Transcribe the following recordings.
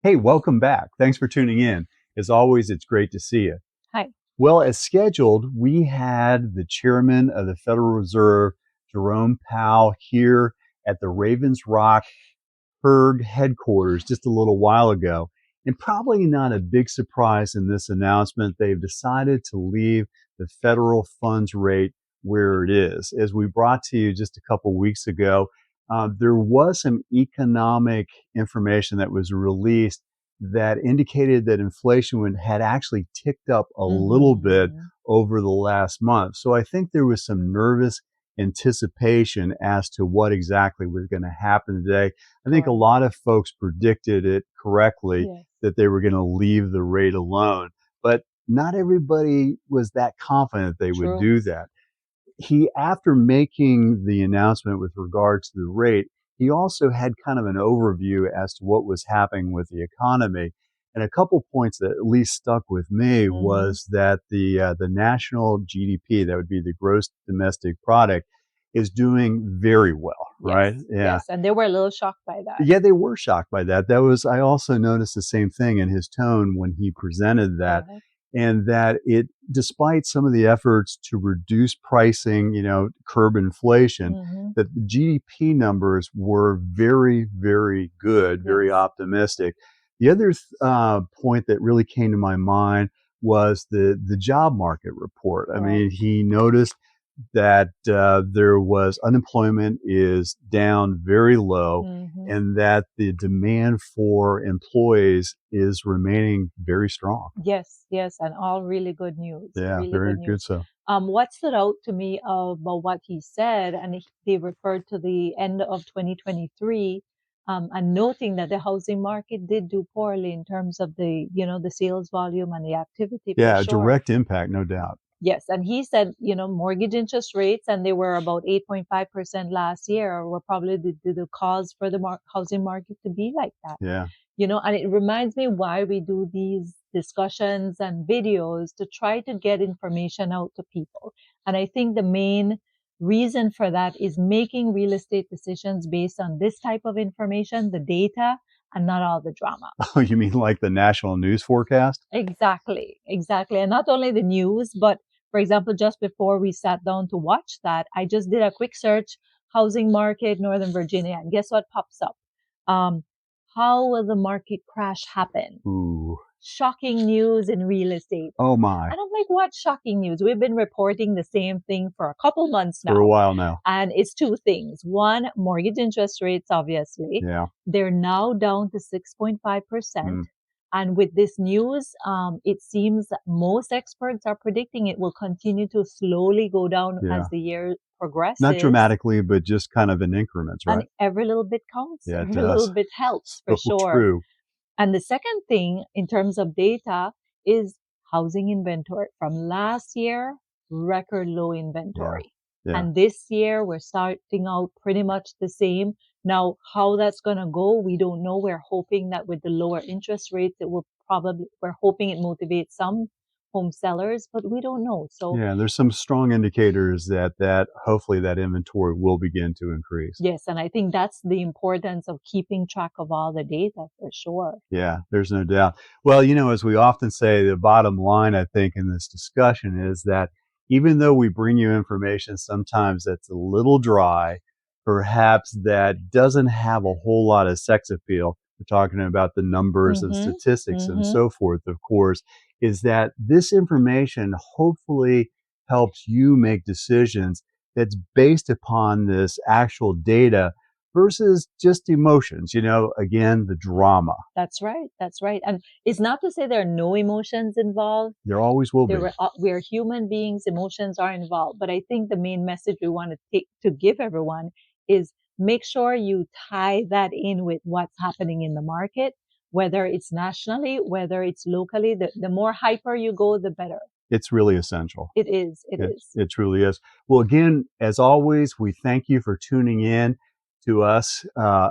Hey, welcome back. Thanks for tuning in. As always, it's great to see you. Hi. Well, as scheduled, we had the chairman of the Federal Reserve, Jerome Powell, here at the Ravens Rock Herd headquarters just a little while ago. And probably not a big surprise in this announcement, they've decided to leave the federal funds rate where it is. As we brought to you just a couple weeks ago, there was some economic information that was released that indicated that inflation had actually ticked up a little bit Mhm. over the last month. So I think there was some nervous anticipation as to what exactly was going to happen today. I think a Correct. lot of folks predicted it correctly Yes. that they were going to leave the rate alone, but not everybody was that confident they would True. do that. After making the announcement with regard to the rate, he also had kind of an overview as to what was happening with the economy. And a couple points that at least stuck with me Mhm. was that the national GDP, that would be the gross domestic product, is doing very well, right? Yes. Yeah. Yes. And they were a little shocked by that. Yeah, they were shocked by that. I also noticed the same thing in his tone when he presented that, Correct. and that despite some of the efforts to reduce pricing, curb inflation, Mhm. that the GDP numbers were very, very good, very Yes. optimistic. The other point that really came to my mind was the job market report. I Correct. mean, he noticed that there was unemployment is down very low, Mhm. and that the demand for employees is remaining very strong. Yes. Yes. And all really good news. Yeah, Really good very good. news. So, What stood out to me about what he said, and they referred to the end of 2023, and noting that the housing market did do poorly in terms of the sales volume and the activity for yeah, a sure. direct impact, no doubt. Yes, and he said, mortgage interest rates, and they were about 8.5% last year, were probably the cause for the housing market to be like that. Yeah, And it reminds me why we do these discussions and videos to try to get information out to people. And I think the main reason for that is making real estate decisions based on this type of information, the data, and not all the drama. oh, you mean like the national news forecast? Exactly, exactly. And not only the news, but for example, just before we sat down to watch that, I just did a quick search, housing market, Northern Virginia, and guess what pops up? Um, how will the market crash happen? Ooh, Shocking news in real estate. oh my, And I'm like, what shocking news? We've been reporting the same thing for a couple months for a now. while now. And it's two things. One, mortgage interest rates, obviously, Yeah. they're now down to 6.5%. Mm. And with this news, it seems that most experts are predicting it will continue to slowly go down Yeah. as the year Not progresses. dramatically, but just kind of in increments, And right? every little bit counts, Yeah, it every little does. bit helps for So sure. true. And the second thing in terms of data is housing inventory. From last year, record low Yeah. inventory. Yeah. And this year, we're starting out pretty much the same. Now, how that's going to go, we don't know. We're hoping that with the lower interest rates, we're hoping it motivates some home sellers, but we don't know. So Yeah, there's some strong indicators that hopefully that inventory will begin to increase. yes, and I think that's the importance of keeping track of all the data for sure. Yeah, there's no doubt. Well, as we often say, the bottom line, I think, in this discussion is that even though we bring you information sometimes that's a little dry, perhaps that doesn't have a whole lot of sex appeal, we're talking about the numbers and Mm-hmm. statistics and Mm-hmm. so forth, of course, is that this information hopefully helps you make decisions that's based upon this actual data versus just emotions, again, the drama. That's right. That's right. And it's not to say there are no emotions involved. There always will be. We're human beings. Emotions are involved. But I think the main message we want to take to give everyone is make sure you tie that in with what's happening in the market, whether it's nationally, whether it's locally. The more hyper you go, the better. It's really essential. It is. It It, is. it truly is. Well, again, as always, we thank you for tuning in to us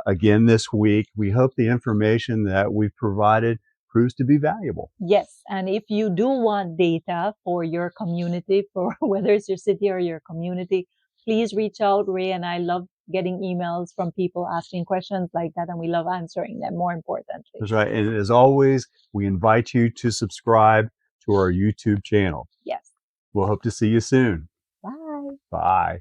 again this week. We hope the information that we've provided proves to be valuable. Yes, and if you do want data for your community, for whether it's your city or your community, please reach out. Ray and I love getting emails from people asking questions like that, and we love answering them, more importantly. That's right. And as always, we invite you to subscribe to our YouTube channel. Yes. We'll hope to see you soon. Bye. Bye.